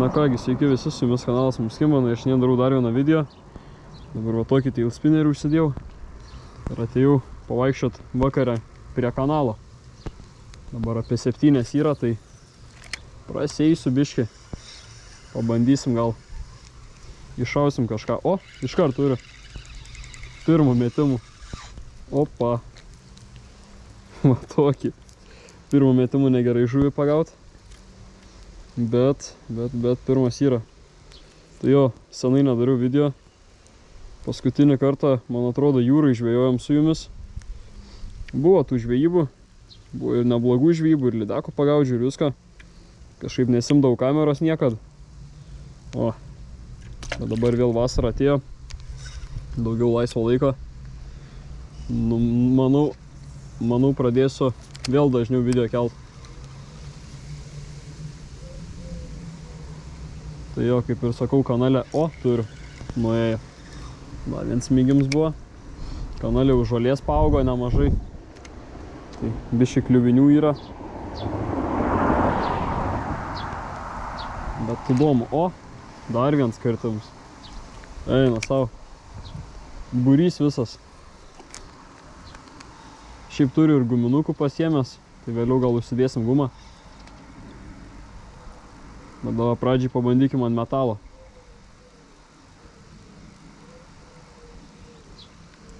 Na kągi, sveiki visi, su jumis kanalas Muskimana ir šiandien darau dar vieną video. Dabar va tokį tail spinnerį užsidėjau ir atėjau pavaikščiot vakarę prie kanalo. Dabar apie 7 yra, tai prasieisiu biškį. Pabandysim gal iššausim kažką. O, iškart turiu pirmų metimų. Opa. Va tokį. Pirmų metimų negerai žuvį pagaut. Bet pirmas yra. Tai jo, senai nedariau video. Paskutinį kartą, man atrodo, jūrai žvejojom su jumis. Buvo tų žvejybų. Buvo ir neblogų žvejybų, ir lydekų pagaudžiu, ir viską. Kažkaip nesimdavau kameros niekad. O, bet dabar vėl vasara atėjo. Daugiau laisvo laiko. Nu, manau pradėsiu vėl dažniau video kelt. Tai jo, kaip ir sakau, kanale, o, turiu, nuėjo. Va, viens smygims buvo. Kanale už žolės paaugo nemažai. Tai biški kliuvinių yra. Bet įdomu, o, dar vienas kirtimas. Eina savo. Būrys visas. Šiaip turiu ir guminukų pasiėmęs, tai vėliau gal užsidėsim gumą. Bet dabar pradžiai pabandykim ant metalo.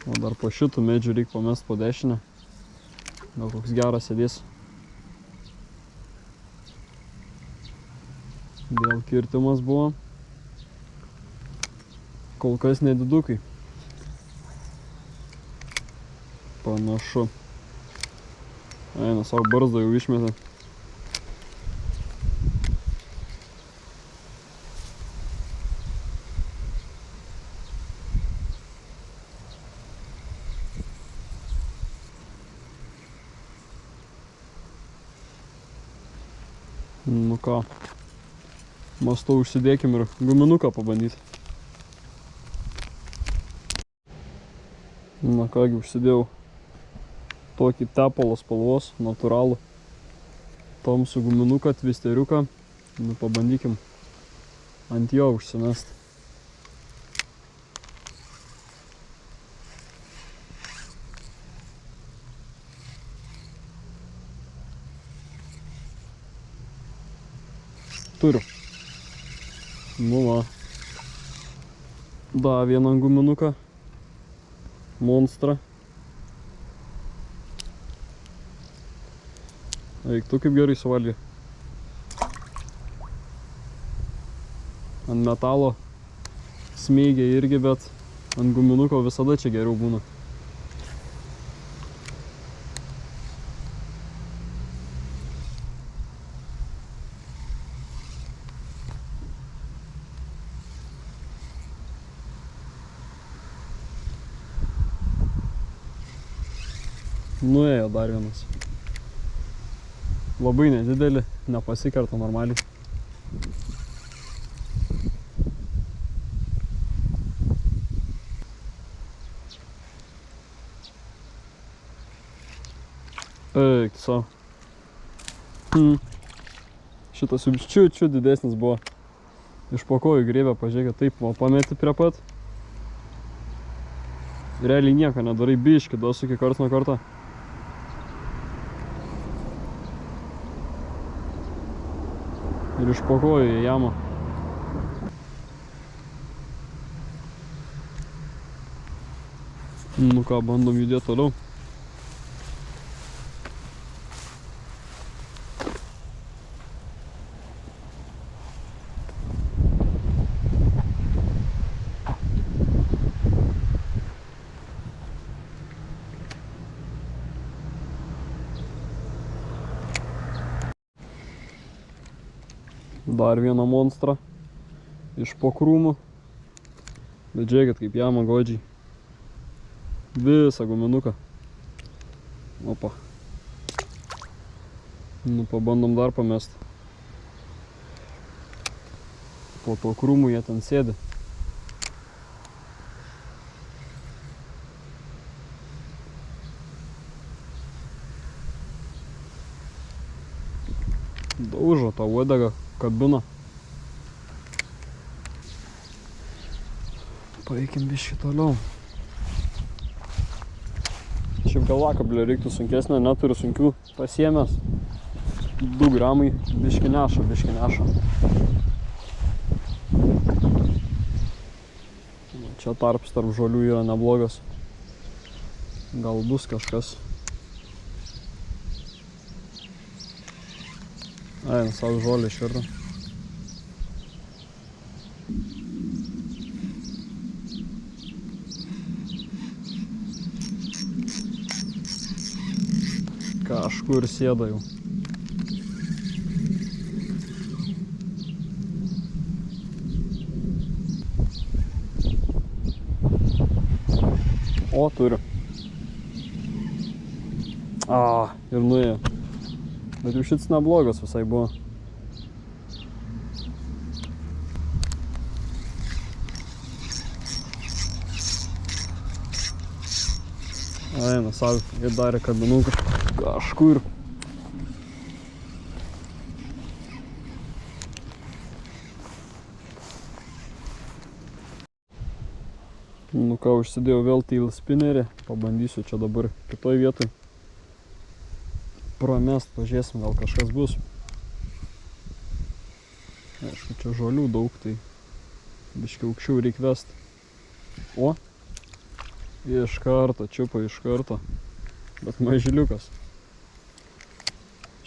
O dar po šitų medžių reikia pamest po dešinę. Gal koks geras sėdės. Vėl kirtimas buvo. Kol kas nedidukai. Panašu. Eina, savo barzdą jau išmetė. Nu ką, mąstau užsidėkim ir guminuką pabandyti. Na kągi, užsidėjau tokį tepalo spalvos, natūralų tamsų guminuką, tvisteriuką. Nu pabandykim ant jo užsimest. Turiu. Nu va. Da, vieną guminuką. Monstrą. Eik, tu kaip gerai suvalgė. Ant metalo smeigia irgi, bet ant guminuko visada čia geriau būna. Nuėjo dar vienas. Labai nedidelį, nepasikerta normaliai. Eik, savo. Šitas jau čiut didesnis buvo. Iš po kojų grėbė, pažiūrėkit, taip, o pameti prie pat. Realiai nieko nedarai, biškį, dasuki karts nuo karto. Ir iš po kojų į jamą. Nu ką, bandom judėti toliau. Dar vieną monstrą iš po krūmų. Bet žiūrėkit, kaip jama godžiai. Visą guminuką. Opa. Nu, pabandom dar pamest. Po to krūmų jie ten sėdi. Daužo tą uodegą, kabina. Paeikim biškį toliau. Šiaip gal lakablio reiktų sunkesnio, neturiu sunkių pasiėmęs. 2 gramai biškį neša. Čia tarps tarp žolių yra neblogas. Gal bus kažkas. Ai, savo žolį išvirto. Kažkur sėda jau. O, turiu. Ir nuėjo. Bet jau šits neblogas visai buvo. Eina savo ir darė kabinuką kažkur. Nu ką, užsidėjau vėl tail spinnerį, pabandysiu čia dabar kitoj vietoj pramest, pažiūrėsim, gal kažkas bus. Aišku, čia žolių daug, tai biškai aukščiau reik vest. O, iš karto, čiupa iš karto, bet mažiliukas.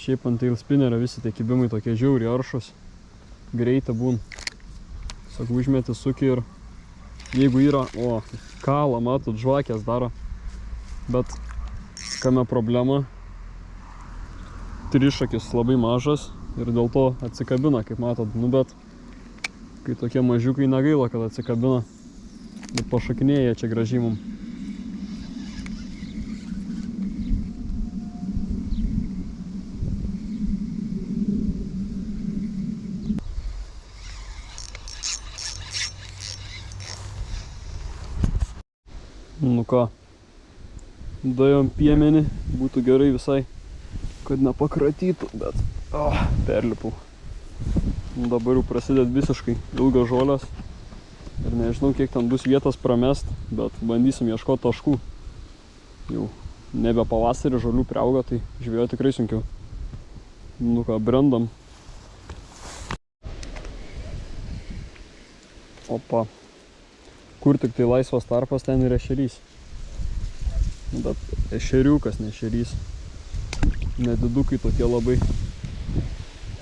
Šiaip ant tail spinnerio visi tie kibimai tokie žiauriai aršus, greitą būn. Tiesiog užmeti suki ir jeigu yra, kalą, matot, žvakės daro, bet kame problema, trišakis labai mažas ir dėl to atsikabina, kaip matot, bet kai tokie mažiukai negaila, kad atsikabina, bet pašakinėja čia gražiai mum. Nu ką, daėjom piemenį, būtų gerai visai, kad nepakratytų, bet perlipau. Dabar jau prasideda visiškai ilgas žolės ir nežinau, kiek ten bus vietos pramest, bet bandysim ieškoti taškų. Jau nebe pavasarį žolių priauga, tai žvejoti tikrai sunkiau. Nu ką, brendam. Opa. Kur tik tai laisvas tarpas, ten ir ešerys. Bet ešeriukas, ne ešerys. Nedidukai tokie labai.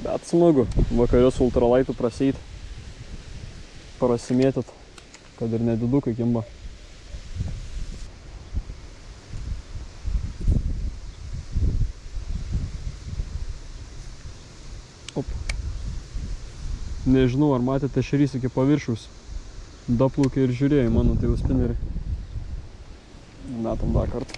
Bet smagu. Vakare su ultralaitu praseit. Prasimėtit, kad ir nedidukai kimba. Op. Nežinau, ar matėte ešerys iki paviršiaus. Daplaukė ir žiūrėjo į mano tail spinnerį. Metam dar kartą.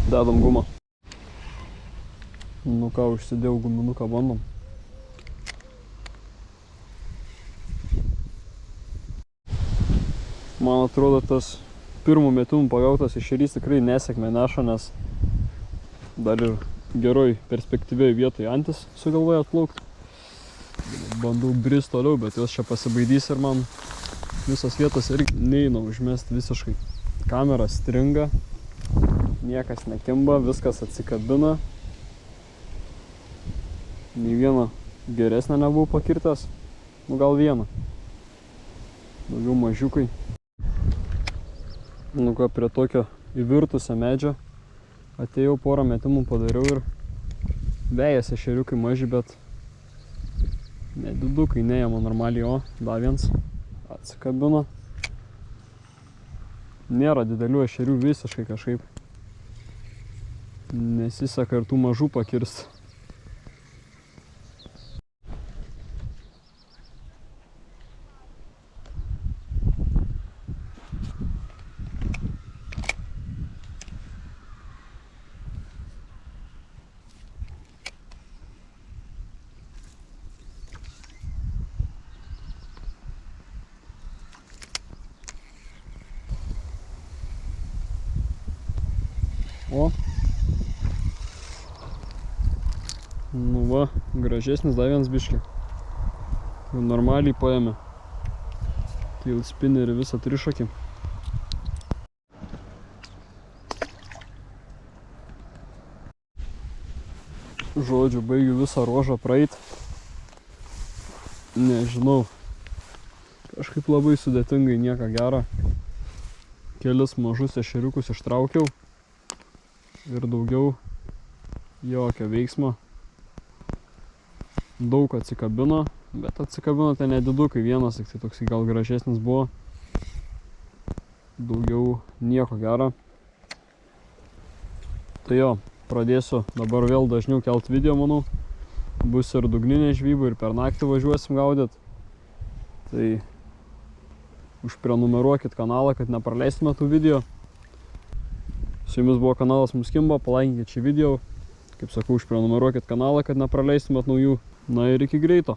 Dedam gumą. Nu ką, užsidėjau guminuką, bandom. Man atrodo, tas pirmų metimų pagautas ešerys tikrai nesėkmę neša, nes dar ir geroj perspektyviai vietoj antis sugalvoja atplaukti. Bandau brist toliau, bet jos čia pasibaidys ir man visos vietos irgi neina užmest visiškai. Kamera stringa, niekas nekimba, viskas atsikabina. Nei vieną geresnę nebuvau pakirtęs, nu gal vieną. Daugiau mažiukai. Nu ką, prie tokio įvirtusio medžio atėjau, porą metimų padariau ir vejas ešeriukai maži, bet nedidukai, neėma normaliai, dar viens atsikabino. Nėra didelių ešerių visiškai kažkaip. Nesiseka ir tų mažų pakirst. O. Nu va, gražesnis dar vienas biškį. Jau normaliai paėmė. Tail spinnerį visą trišakį. Žodžiu, baigiu visą ruožą praeit. Nežinau. Kažkaip labai sudėtingai, nieko gero. Kelis mažus ešeriukus ištraukiau. Ir daugiau jokio veiksmo. Daug atsikabino, bet atsikabino ten nedidukai, vienas tik tai toks gal gražesnis buvo. Daugiau nieko gero. Tai jo, pradėsiu dabar vėl dažniau kelt video, manau. Bus ir dugninė žvyba, ir per naktį važiuosim gaudyt. Tai užprenumeruokit kanalą, kad nepraleistume tų video. Su jumis buvo kanalas Muskimba, palaikinkit šį video. Kaip sakau, užprenumeruokit kanalą, kad nepraleistumėt naujų. Na ir iki greito.